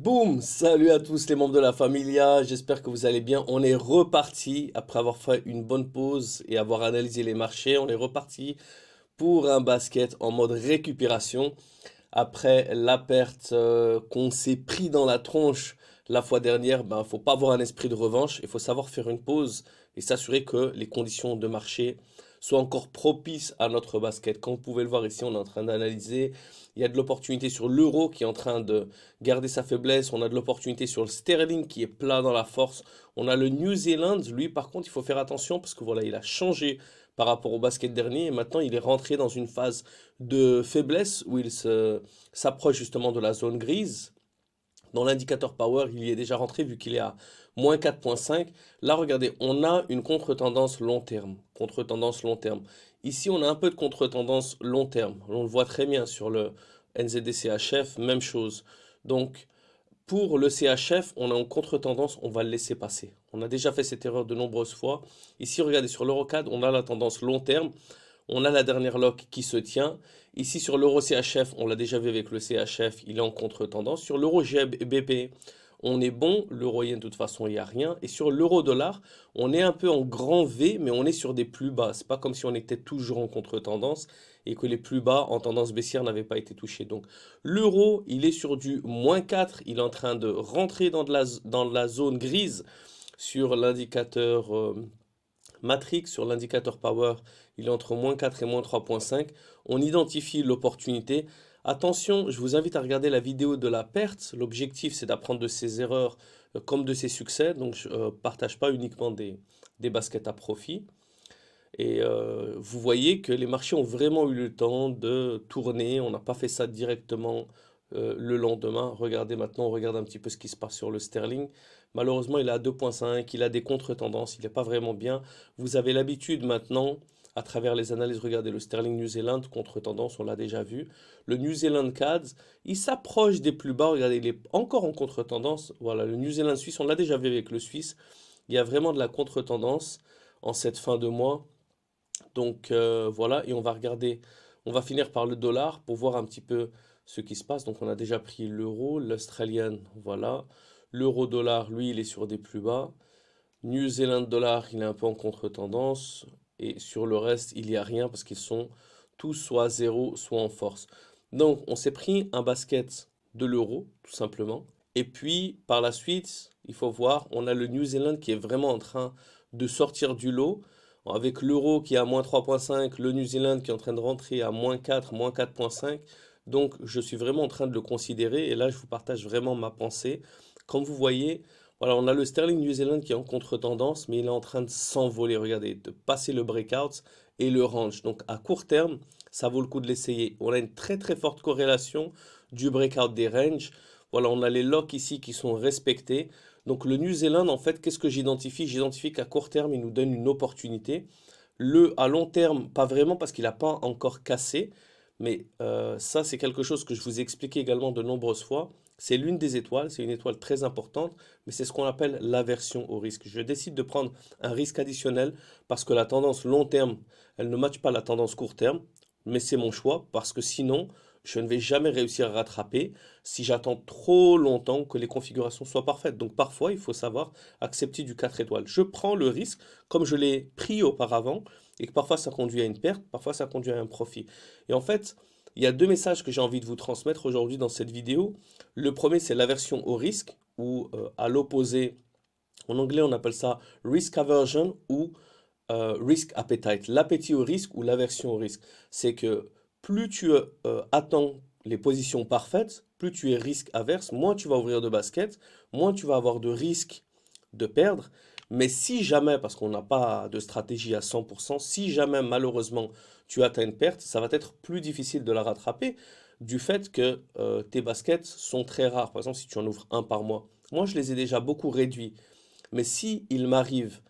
Boum! Salut à tous les membres de la Familia, j'espère que vous allez bien. On est reparti après avoir fait une bonne pause et avoir analysé les marchés. On est reparti pour un basket en mode récupération après la perte qu'on s'est pris dans la tronche la fois dernière. Ben, faut pas avoir un esprit de revanche, il faut savoir faire une pause et s'assurer que les conditions de marché soient encore propices à notre basket. Comme vous pouvez le voir ici, on est en train d'analyser. Il y a de l'opportunité sur l'euro qui est en train de garder sa faiblesse. On a de l'opportunité sur le sterling qui est plat dans la force. On a le New Zealand, lui par contre, il faut faire attention parce que voilà, il a changé par rapport au basket dernier et maintenant il est rentré dans une phase de faiblesse où s'approche justement de la zone grise. Dans l'indicateur power, il y est déjà rentré vu qu'il est à moins 4,5. Là, regardez, on a une contre-tendance long terme. Contre-tendance long terme. Ici, on a un peu de contre-tendance long terme. On le voit très bien sur le NZD-CHF, même chose. Donc, pour le CHF, on est en contre-tendance, on va le laisser passer. On a déjà fait cette erreur de nombreuses fois. Ici, regardez, sur l'Eurocad, on a la tendance long terme. On a la dernière lock qui se tient. Ici sur l'euro CHF, on l'a déjà vu avec le CHF, il est en contre-tendance. Sur l'euro GBP, on est bon. L'euro yen, de toute façon, il n'y a rien. Et sur l'euro dollar, on est un peu en grand V, mais on est sur des plus bas. C'est pas comme si on était toujours en contre-tendance et que les plus bas en tendance baissière n'avaient pas été touchés. Donc l'euro, il est sur du -4. Il est en train de rentrer dans la zone grise sur l'indicateur. Matrix sur l'indicateur Power, il est entre -4 et -3,5. On identifie l'opportunité. Attention, je vous invite à regarder la vidéo de la perte. L'objectif, c'est d'apprendre de ses erreurs comme de ses succès. Donc, je ne partage pas uniquement des baskets à profit. Et vous voyez que les marchés ont vraiment eu le temps de tourner. On n'a pas fait ça directement le lendemain. Regardez maintenant, on regarde un petit peu ce qui se passe sur le sterling. Malheureusement, il est à 2,5, il a des contre-tendances, il n'est pas vraiment bien. Vous avez l'habitude maintenant, à travers les analyses, regardez le sterling New Zealand, contre-tendance, on l'a déjà vu. Le New Zealand CADS, il s'approche des plus bas. Regardez, il est encore en contre-tendance. Voilà, le New Zealand Suisse, on l'a déjà vu avec le Suisse. Il y a vraiment de la contre-tendance en cette fin de mois. Donc voilà, et on va regarder, on va finir par le dollar pour voir un petit peu ce qui se passe. Donc on a déjà pris l'euro, l'australienne, voilà. L'euro dollar, lui, il est sur des plus bas. New Zealand dollar, il est un peu en contre-tendance. Et sur le reste, il n'y a rien parce qu'ils sont tous soit à zéro, soit en force. Donc on s'est pris un basket de l'euro, tout simplement. Et puis par la suite, il faut voir, on a le New Zealand qui est vraiment en train de sortir du lot. Avec l'euro qui est à -3,5, le New Zealand qui est en train de rentrer à -4, -4,5. Donc je suis vraiment en train de le considérer et là je vous partage vraiment ma pensée. Comme vous voyez, voilà, on a le sterling New Zealand qui est en contre-tendance, mais il est en train de s'envoler, regardez, de passer le breakout et le range. Donc à court terme, ça vaut le coup de l'essayer. On a une très très forte corrélation du breakout des ranges. Voilà, on a les locks ici qui sont respectés. Donc le New Zealand, en fait, qu'est-ce que j'identifie? J'identifie qu'à court terme, il nous donne une opportunité. À long terme, pas vraiment parce qu'il n'a pas encore cassé. Mais ça, c'est quelque chose que je vous ai expliqué également de nombreuses fois. C'est l'une des étoiles, c'est une étoile très importante, mais c'est ce qu'on appelle l'aversion au risque. Je décide de prendre un risque additionnel parce que la tendance long terme, elle ne matche pas la tendance court terme, mais c'est mon choix parce que sinon, je ne vais jamais réussir à rattraper si j'attends trop longtemps que les configurations soient parfaites. Donc parfois, il faut savoir accepter du 4 étoiles. Je prends le risque comme je l'ai pris auparavant et que parfois ça conduit à une perte, parfois ça conduit à un profit. Et en fait, il y a deux messages que j'ai envie de vous transmettre aujourd'hui dans cette vidéo. Le premier, c'est l'aversion au risque, ou à l'opposé, en anglais on appelle ça risk aversion ou risk appetite. L'appétit au risque ou l'aversion au risque. C'est que plus tu attends les positions parfaites, plus tu es risque averse, moins tu vas ouvrir de basket, moins tu vas avoir de risque de perdre. Mais si jamais, parce qu'on n'a pas de stratégie à 100%, si jamais malheureusement tu atteins une perte, ça va être plus difficile de la rattraper du fait que tes baskets sont très rares. Par exemple, si tu en ouvres un par mois. Moi, je les ai déjà beaucoup réduits. Mais si il m'arrive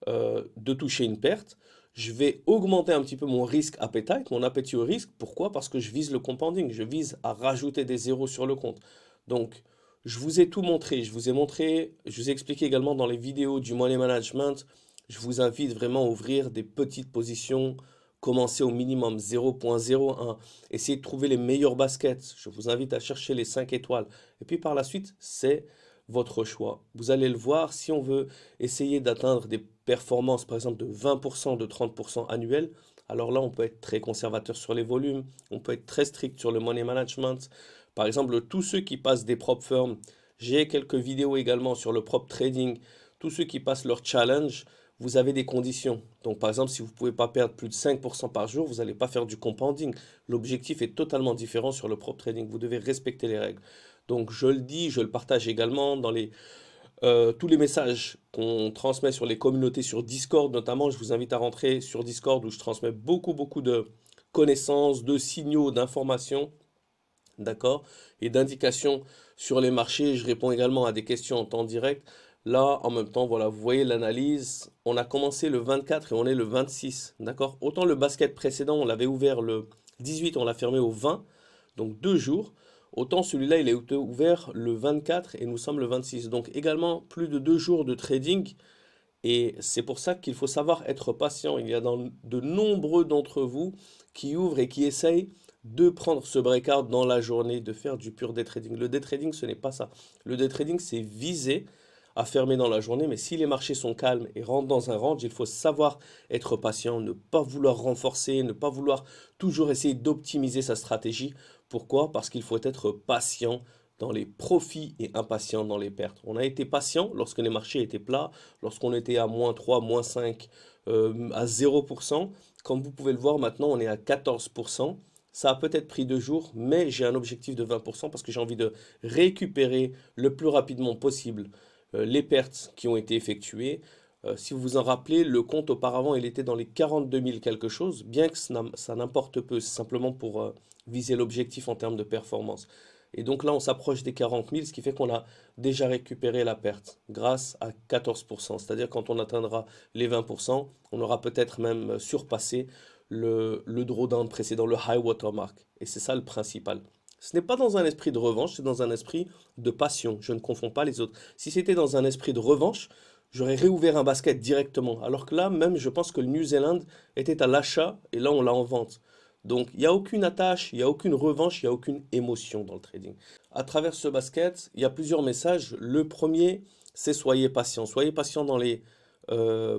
de toucher une perte, je vais augmenter un petit peu mon risque appetite, mon appétit au risque. Pourquoi? Parce que je vise le compounding, je vise à rajouter des zéros sur le compte. Donc, je vous ai tout montré, je vous ai montré, je vous ai expliqué également dans les vidéos du money management. Je vous invite vraiment à ouvrir des petites positions Commencez au minimum 0,01. Essayez de trouver les meilleurs baskets. Je vous invite à chercher les 5 étoiles. Et puis par la suite, c'est votre choix. Vous allez le voir, si on veut essayer d'atteindre des performances, par exemple de 20%, de 30% annuels, alors là, on peut être très conservateur sur les volumes, on peut être très strict sur le money management. Par exemple, tous ceux qui passent des prop firms, j'ai quelques vidéos également sur le prop trading, tous ceux qui passent leur challenge, vous avez des conditions. Donc, par exemple, si vous ne pouvez pas perdre plus de 5% par jour, vous n'allez pas faire du compounding. L'objectif est totalement différent sur le prop trading. Vous devez respecter les règles. Donc, je le dis, je le partage également dans tous les messages qu'on transmet sur les communautés sur Discord, notamment. Je vous invite à rentrer sur Discord où je transmets beaucoup de connaissances, de signaux, d'informations, d'accord, et d'indications sur les marchés. Je réponds également à des questions en temps direct. Là, en même temps, voilà, vous voyez l'analyse. On a commencé le 24 et on est le 26, d'accord? Autant le basket précédent, on l'avait ouvert le 18, on l'a fermé au 20, donc 2 jours. Autant celui-là, il est ouvert le 24 et nous sommes le 26. Donc également plus de 2 jours de trading. Et c'est pour ça qu'il faut savoir être patient. Il y a de nombreux d'entre vous qui ouvrent et qui essayent de prendre ce breakout dans la journée, de faire du pur day trading. Le day trading, ce n'est pas ça. Le day trading, c'est viser à fermer dans la journée, mais si les marchés sont calmes et rentrent dans un range, il faut savoir être patient, ne pas vouloir renforcer, ne pas vouloir toujours essayer d'optimiser sa stratégie. Pourquoi? Parce qu'il faut être patient dans les profits et impatient dans les pertes. On a été patient lorsque les marchés étaient plats, lorsqu'on était à -3, -5, à 0%. Comme vous pouvez le voir, maintenant, on est à 14%. Ça a peut-être pris 2 jours, mais j'ai un objectif de 20% parce que j'ai envie de récupérer le plus rapidement possible les pertes qui ont été effectuées. Si vous vous en rappelez, le compte auparavant, il était dans les 42 000 quelque chose, bien que ça n'importe peu, c'est simplement pour viser l'objectif en termes de performance. Et donc là, on s'approche des 40 000, ce qui fait qu'on a déjà récupéré la perte grâce à 14%. C'est-à-dire quand on atteindra les 20%, on aura peut-être même surpassé le drawdown précédent, le high watermark. Et c'est ça le principal. Ce n'est pas dans un esprit de revanche, c'est dans un esprit de passion. Je ne confonds pas les autres. Si c'était dans un esprit de revanche, j'aurais réouvert un basket directement. Alors que là, même, je pense que le New Zealand était à l'achat et là, on l'a en vente. Donc, il n'y a aucune attache, il n'y a aucune revanche, il n'y a aucune émotion dans le trading. À travers ce basket, il y a plusieurs messages. Le premier, c'est soyez patient. Soyez patient dans les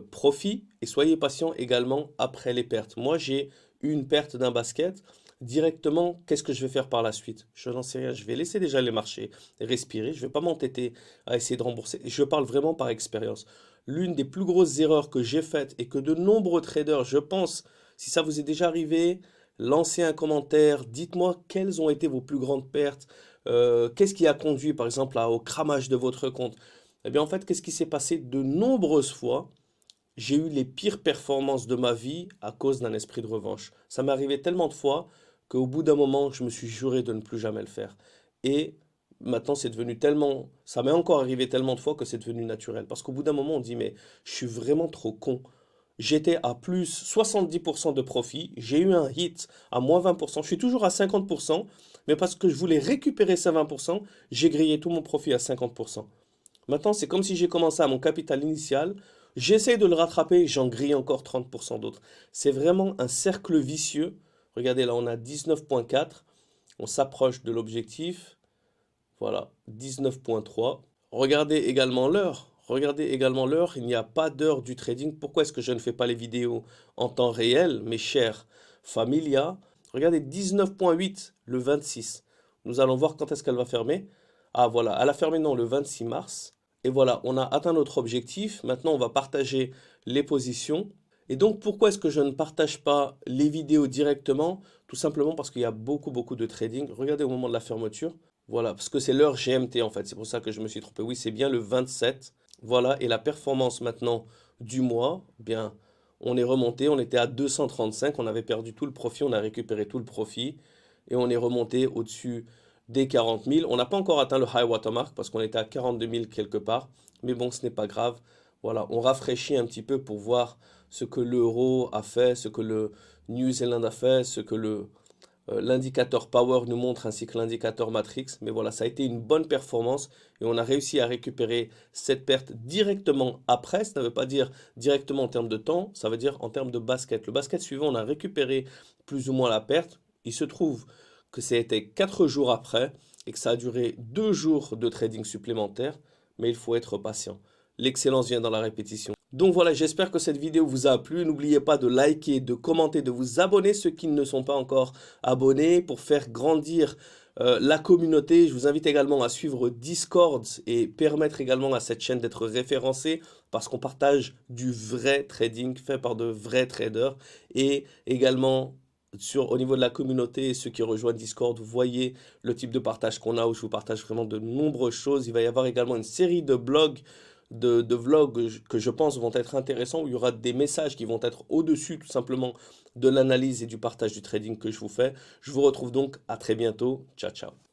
profits et soyez patient également après les pertes. Moi, j'ai eu une perte d'un basket. Directement, qu'est-ce que je vais faire par la suite? Je n'en sais rien. Je vais laisser déjà les marchés respirer. Je ne vais pas m'entêter à essayer de rembourser. Je parle vraiment par expérience. L'une des plus grosses erreurs que j'ai faites et que de nombreux traders, je pense, si ça vous est déjà arrivé, lancez un commentaire, dites-moi quelles ont été vos plus grandes pertes, qu'est-ce qui a conduit par exemple au cramage de votre compte. Eh bien en fait, qu'est-ce qui s'est passé de nombreuses fois? J'ai eu les pires performances de ma vie à cause d'un esprit de revanche. Ça m'est arrivé tellement de fois qu'au bout d'un moment, je me suis juré de ne plus jamais le faire. Et maintenant, c'est devenu tellement... Ça m'est encore arrivé tellement de fois que c'est devenu naturel. Parce qu'au bout d'un moment, on dit, mais je suis vraiment trop con. J'étais à plus 70% de profit, j'ai eu un hit à moins 20%, je suis toujours à 50%, mais parce que je voulais récupérer ces 20%, j'ai grillé tout mon profit à 50%. Maintenant, c'est comme si j'ai commencé à mon capital initial, j'essaie de le rattraper, j'en grille encore 30% d'autres. C'est vraiment un cercle vicieux. Regardez, là, on a 19,4, on s'approche de l'objectif. Voilà, 19,3. Regardez également l'heure. Regardez également l'heure. Il n'y a pas d'heure du trading. Pourquoi est-ce que je ne fais pas les vidéos en temps réel, mes chers familia? Regardez 19,8 le 26. Nous allons voir quand est-ce qu'elle va fermer. Ah voilà, elle a fermé non le 26 mars. Et voilà, on a atteint notre objectif. Maintenant, on va partager les positions. Et donc, pourquoi est-ce que je ne partage pas les vidéos directement? Tout simplement parce qu'il y a beaucoup de trading. Regardez au moment de la fermeture. Voilà, parce que c'est l'heure GMT en fait. C'est pour ça que je me suis trompé. Oui, c'est bien le 27. Voilà, et la performance maintenant du mois, eh bien, on est remonté. On était à 235. On avait perdu tout le profit. On a récupéré tout le profit. Et on est remonté au-dessus des 40 000. On n'a pas encore atteint le high watermark parce qu'on était à 42 000 quelque part. Mais bon, ce n'est pas grave. Voilà, on rafraîchit un petit peu pour voir ce que l'euro a fait, ce que le New Zealand a fait, ce que L'indicateur Power nous montre ainsi que l'indicateur Matrix. Mais voilà, ça a été une bonne performance et on a réussi à récupérer cette perte directement après. Ça ne veut pas dire directement en termes de temps, ça veut dire en termes de basket. Le basket suivant, on a récupéré plus ou moins la perte. Il se trouve que c'était 4 jours après et que ça a duré 2 jours de trading supplémentaire, mais il faut être patient. L'excellence vient dans la répétition. Donc voilà, j'espère que cette vidéo vous a plu. N'oubliez pas de liker, de commenter, de vous abonner ceux qui ne sont pas encore abonnés pour faire grandir la communauté. Je vous invite également à suivre Discord et permettre également à cette chaîne d'être référencée parce qu'on partage du vrai trading fait par de vrais traders et également au niveau de la communauté, ceux qui rejoignent Discord, vous voyez le type de partage qu'on a où je vous partage vraiment de nombreuses choses. Il va y avoir également une série de blogs, de vlogs que je pense vont être intéressants où il y aura des messages qui vont être au-dessus tout simplement de l'analyse et du partage du trading que je vous fais. Je vous retrouve donc à très bientôt. Ciao, ciao.